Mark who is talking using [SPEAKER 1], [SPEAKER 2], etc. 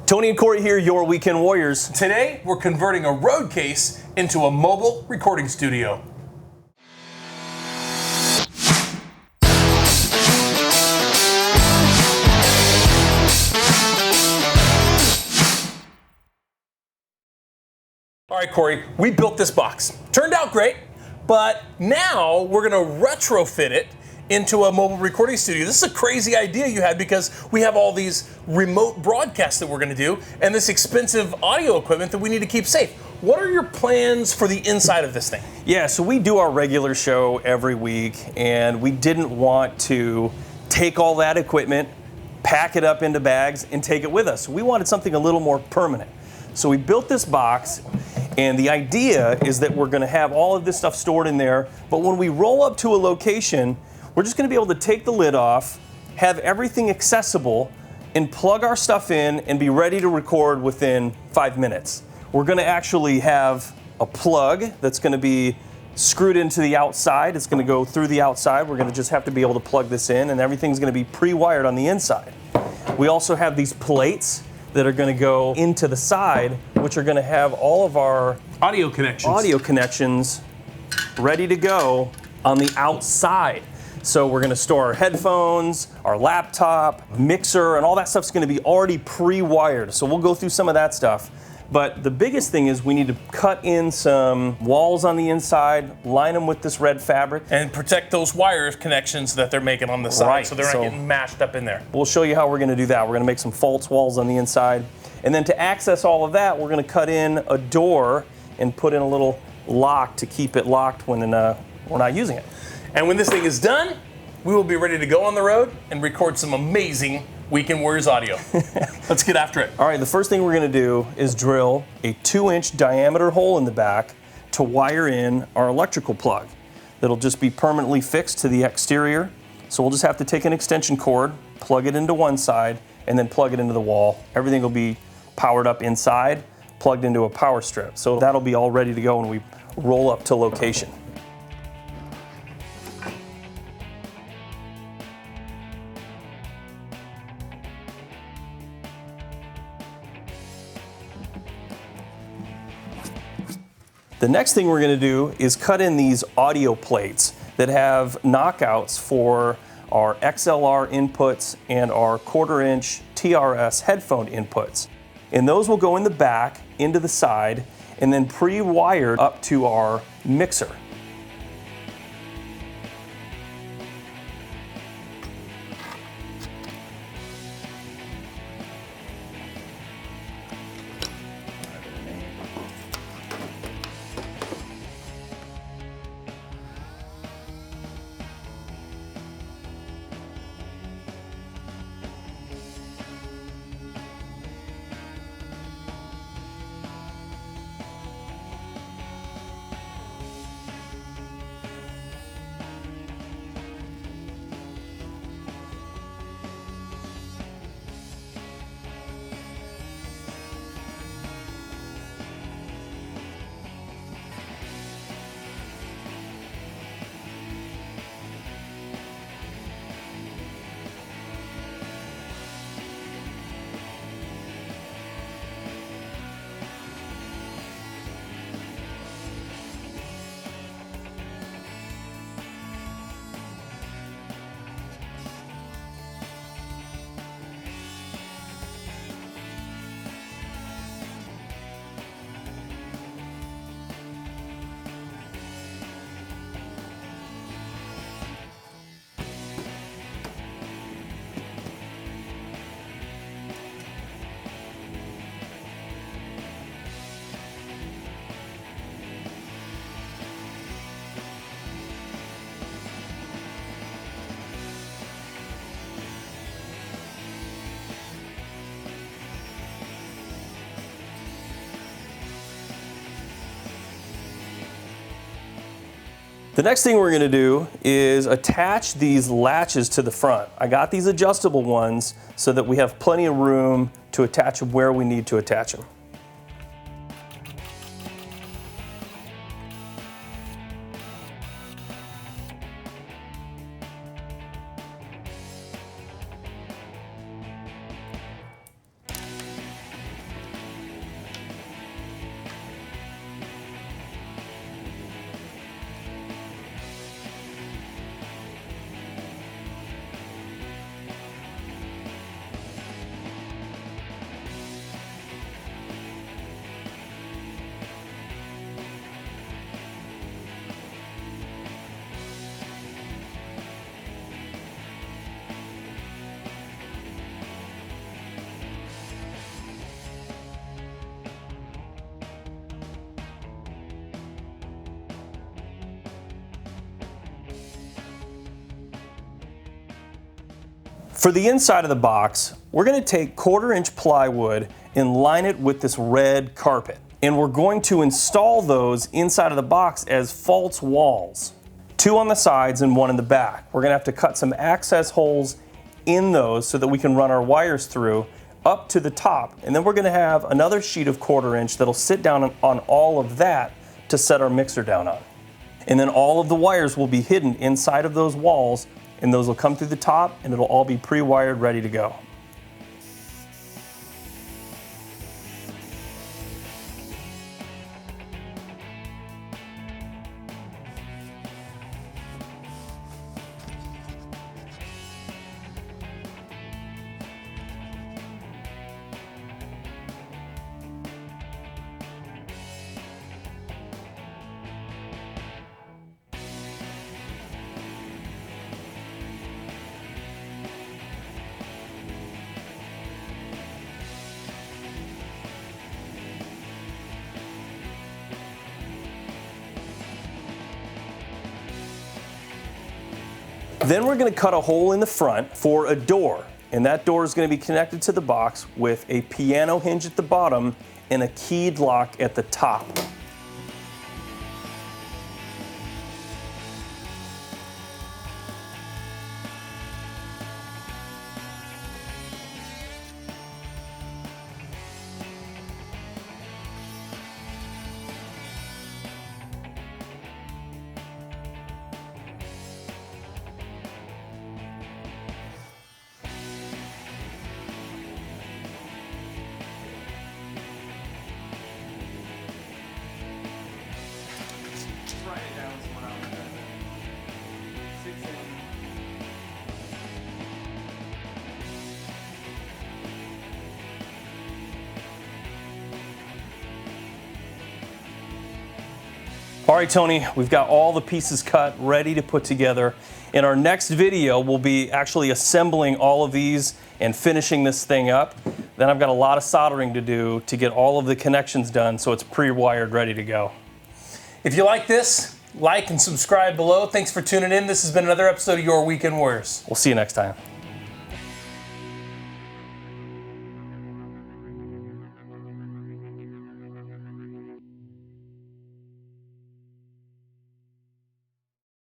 [SPEAKER 1] Tony and Corey here, your Weekend Warriors.
[SPEAKER 2] Today, we're converting a road case into a mobile recording studio. All right, Corey, we built this box. Turned out great, but now we're gonna retrofit it into a mobile recording studio. This is a crazy idea you had because we have all these remote broadcasts that we're gonna do and this expensive audio equipment that we need to keep safe. What are your plans for the inside of this thing?
[SPEAKER 1] Yeah, so we do our regular show every week, and we didn't want to take all that equipment, pack it up into bags, and take it with us. We wanted something a little more permanent. So we built this box, and the idea is that we're gonna have all of this stuff stored in there, but when we roll up to a location, we're just gonna be able to take the lid off, have everything accessible, and plug our stuff in and be ready to record within 5 minutes. We're gonna actually have a plug that's gonna be screwed into the outside. It's gonna go through the outside. We're gonna just have to be able to plug this in, and everything's gonna be pre-wired on the inside. We also have these plates that are gonna go into the side, which are gonna have all of our
[SPEAKER 2] Audio connections
[SPEAKER 1] ready to go on the outside. So we're gonna store our headphones, our laptop, mixer, and all that stuff's gonna be already pre-wired. So we'll go through some of that stuff. But the biggest thing is we need to cut in some walls on the inside, line them with this red fabric.
[SPEAKER 2] and protect those wire connections that they're making on the side,
[SPEAKER 1] Right,
[SPEAKER 2] so they're not
[SPEAKER 1] so-
[SPEAKER 2] getting mashed up in there.
[SPEAKER 1] We'll show you how we're gonna do that. We're gonna make some false walls on the inside. And then to access all of that, we're gonna cut in a door and put in a little lock to keep it locked when we're not using it.
[SPEAKER 2] And when this thing is done, we will be ready to go on the road and record some amazing Weekend Warriors audio. Let's get after it.
[SPEAKER 1] All right, the first thing we're gonna do is drill a 2-inch diameter hole in the back to wire in our electrical plug. That'll just be permanently fixed to the exterior. So we'll just have to take an extension cord, plug it into one side, and then plug it into the wall. Everything will be powered up inside, plugged into a power strip. So that'll be all ready to go when we roll up to location. The next thing we're going to do is cut in these audio plates that have knockouts for our XLR inputs and our 1/4-inch TRS headphone inputs. And those will go in the back, into the side, and then pre-wired up to our mixer. The next thing we're gonna do is attach these latches to the front. I got these adjustable ones so that we have plenty of room to attach them where we need to attach them. For the inside of the box, we're going to take 1/4-inch plywood and line it with this red carpet. And we're going to install those inside of the box as false walls. 2 on the sides and 1 in the back. We're going to have to cut some access holes in those so that we can run our wires through up to the top. And then we're going to have another sheet of 1/4-inch that'll sit down on all of that to set our mixer down on. And then all of the wires will be hidden inside of those walls, and those will come through the top, and it'll all be pre-wired, ready to go. Then we're going to cut a hole in the front for a door, and that door is going to be connected to the box with a piano hinge at the bottom and a keyed lock at the top. All right, Tony, we've got all the pieces cut, ready to put together. In our next video, we'll be actually assembling all of these and finishing this thing up. Then I've got a lot of soldering to do to get all of the connections done so it's pre-wired, ready to go.
[SPEAKER 2] If you like this, like and subscribe below. Thanks for tuning in. This has been another episode of Your Weekend Warriors.
[SPEAKER 1] We'll see you next time.